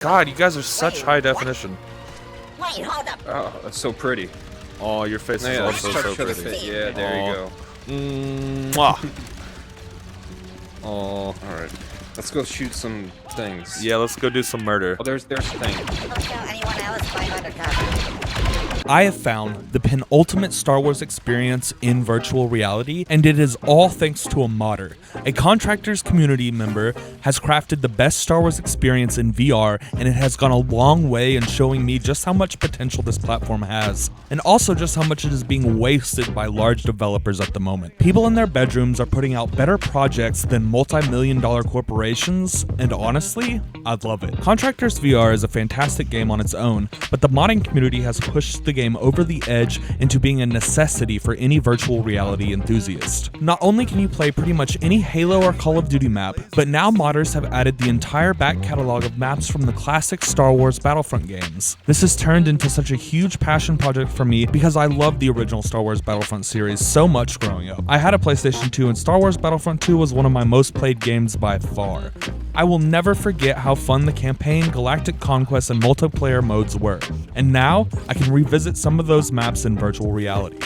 God, you guys are such high definition. Wait, hold up. Oh, that's so pretty. Oh, your face is also so pretty. Yeah, there you go. Mwah. Oh, alright. Let's go shoot some things. Yeah, let's go do some murder. Oh, there's a thing. Don't tell anyone else I'm undercover. I have found the penultimate Star Wars experience in virtual reality, and it is all thanks to a modder. A Contractors community member has crafted the best Star Wars experience in VR, and it has gone a long way in showing me just how much potential this platform has, and also just how much it is being wasted by large developers at the moment. People in their bedrooms are putting out better projects than multi-million-dollar corporations, and honestly, I'd love it. Contractors VR is a fantastic game on its own, but the modding community has pushed the game over the edge into being a necessity for any virtual reality enthusiast. Not only can you play pretty much any Halo or Call of Duty map, but now modders have added the entire back catalog of maps from the classic Star Wars Battlefront games. This has turned into such a huge passion project for me because I loved the original Star Wars Battlefront series so much growing up. I had a PlayStation 2 and Star Wars Battlefront 2 was one of my most played games by far. I will never forget how fun the campaign, galactic conquest, and multiplayer modes were. And now, I can revisit some of those maps in virtual reality.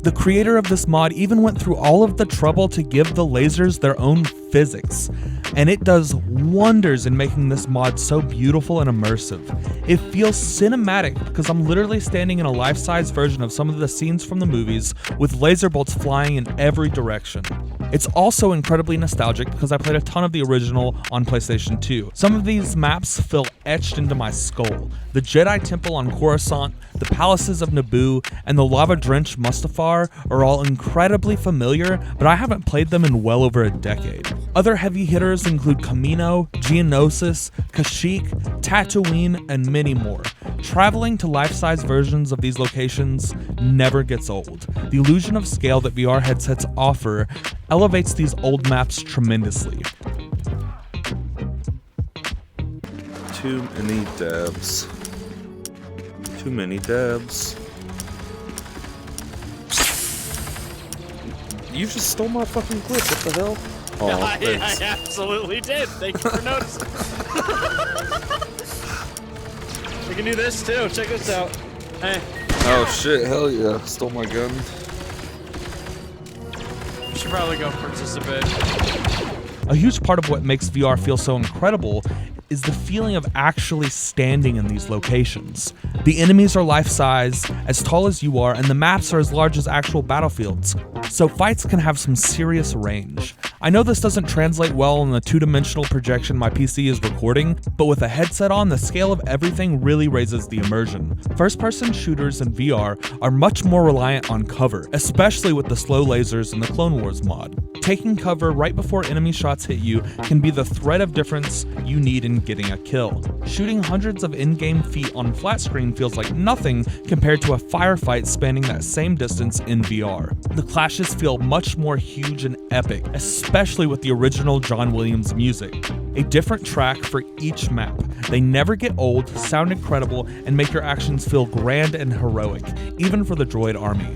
The creator of this mod even went through all of the trouble to give the lasers their own physics, and it does wonders in making this mod so beautiful and immersive. It feels cinematic because I'm literally standing in a life-size version of some of the scenes from the movies with laser bolts flying in every direction. It's also incredibly nostalgic because I played a ton of the original on PlayStation 2. Some of these maps feel etched into my skull. The Jedi Temple on Coruscant, the palaces of Naboo, and the lava-drenched Mustafar are all incredibly familiar, but I haven't played them in well over a decade. Other heavy hitters include Kamino, Geonosis, Kashyyyk, Tatooine, and many more. Traveling to life-size versions of these locations never gets old. The illusion of scale that VR headsets offer elevates these old maps tremendously. Too many devs. Too many devs. You just stole my fucking clip, what the hell? Oh, I absolutely did. Thank you for noticing. We can do this too. Check this out. Hey. Oh shit, hell yeah. Stole my gun. We should probably go participate. A huge part of what makes VR feel so incredible is the feeling of actually standing in these locations. The enemies are life-size, as tall as you are, and the maps are as large as actual battlefields, so fights can have some serious range. I know this doesn't translate well on the two-dimensional projection my PC is recording, but with a headset on, the scale of everything really raises the immersion. First-person shooters in VR are much more reliant on cover, especially with the slow lasers in the Clone Wars mod. Taking cover right before enemy shots hit you can be the thread of difference you need in getting a kill. Shooting hundreds of in-game feet on flat screen feels like nothing compared to a firefight spanning that same distance in VR. The clashes feel much more huge and epic, especially with the original John Williams music. A different track for each map. They never get old, sound incredible, and make your actions feel grand and heroic, even for the droid army.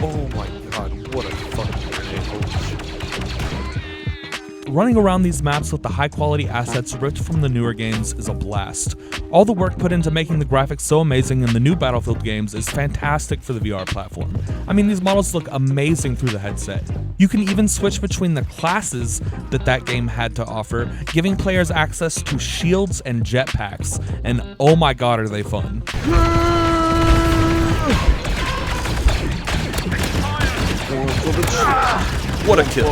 Oh my god, what a fucking grenade. Holy shit. Running around these maps with the high-quality assets ripped from the newer games is a blast. All the work put into making the graphics so amazing in the new Battlefield games is fantastic for the VR platform. I mean, these models look amazing through the headset. You can even switch between the classes that game had to offer, giving players access to shields and jetpacks, and oh my god are they fun. What a kill.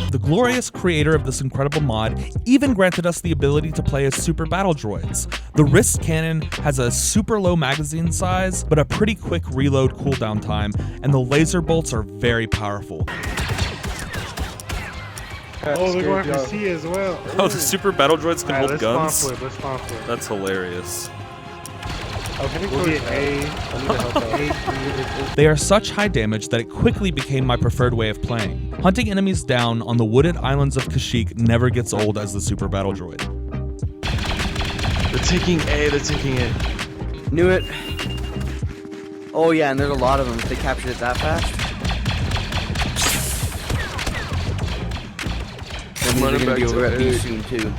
The glorious creator of this incredible mod even granted us the ability to play as super battle droids. The wrist cannon has a super low magazine size, but a pretty quick reload cooldown time, and the laser bolts are very powerful. Oh, they're going for C as well. Oh, the super battle droids can hold guns? Let's spawn flip. That's hilarious. They are such high damage that it quickly became my preferred way of playing. Hunting enemies down on the wooded islands of Kashyyyk never gets old as the super battle droid. They're taking A, they're taking A. Knew it. Oh yeah, and there's a lot of them. If they captured it that fast, that means they're gonna be over at B soon too.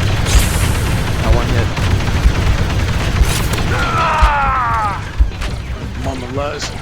That one hit. I'm on the last.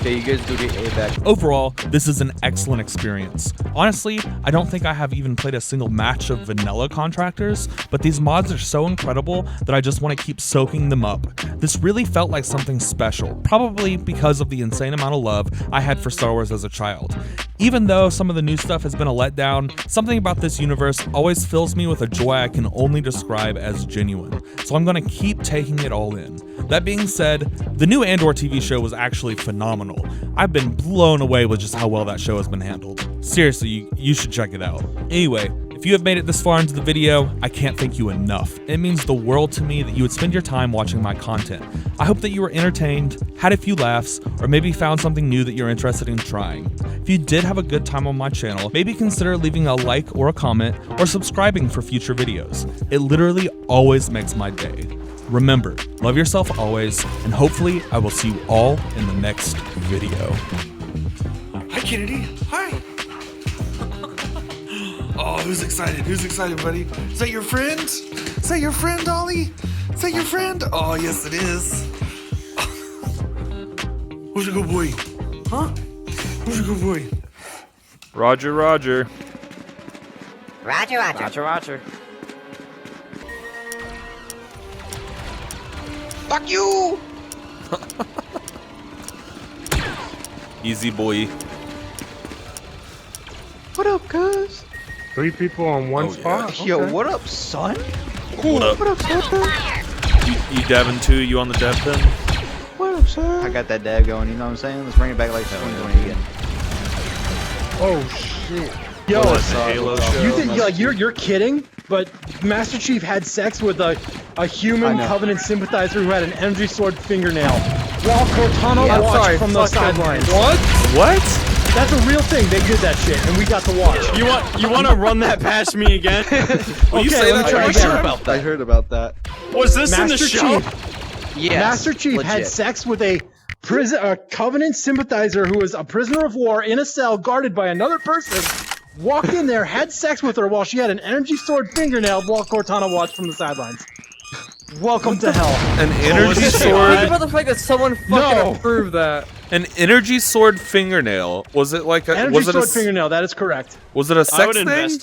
Okay, you guys go get A back. Overall, this is an excellent experience. Honestly, I don't think I have even played a single match of vanilla Contractors, but these mods are so incredible that I just want to keep soaking them up. This really felt like something special, probably because of the insane amount of love I had for Star Wars as a child. Even though some of the new stuff has been a letdown, something about this universe always fills me with a joy I can only describe as genuine, so I'm gonna keep taking it all in. That being said, the new Andor TV show was actually phenomenal. I've been blown away with just how well that show has been handled. Seriously, you should check it out. Anyway, if you have made it this far into the video, I can't thank you enough. It means the world to me that you would spend your time watching my content. I hope that you were entertained, had a few laughs, or maybe found something new that you're interested in trying. If you did have a good time on my channel, maybe consider leaving a like or a comment, or subscribing for future videos. It literally always makes my day. Remember, love yourself always, and hopefully I will see you all in the next video. Hi, Kennedy. Hi. Oh, who's excited? Who's excited, buddy? Is that your friend? Is that your friend, Ollie? Is that your friend? Oh, yes, it is. Who's a good boy? Huh? Who's a good boy? Roger, Roger. Roger, roger. Roger, roger. Fuck you! Easy boy. What up, cuz? 3 people on one Oh, yeah. spot. Yo, Okay. what up, son? What up? What up, son? You dabbing too? You on the dab pen? What up, son? I got that dab going, you know what I'm saying? Let's bring it back like 2020 again. Oh shit. Yo, What, the Halo show? you think you're kidding? But Master Chief had sex with a human Covenant sympathizer who had an energy sword fingernail, while Cortana watched from the sidelines. What? What? That's a real thing. They did that shit, and we got to watch. You want to run that past me again? Will you Okay, say let me that try one again. more time? I heard about that. Was this in the Master show? Chief, Yes, Master Chief had legit. sex with a Covenant sympathizer who was a prisoner of war in a cell guarded by another person. Walked in there, had sex with her while she had an energy sword fingernail while Cortana watched from the sidelines. Welcome to hell. An energy Think sword. about the fact that someone fucking approved that. An energy sword fingernail. Was it like a? Energy Was it sword a? fingernail, that is correct. Was it a I sex would thing? invest in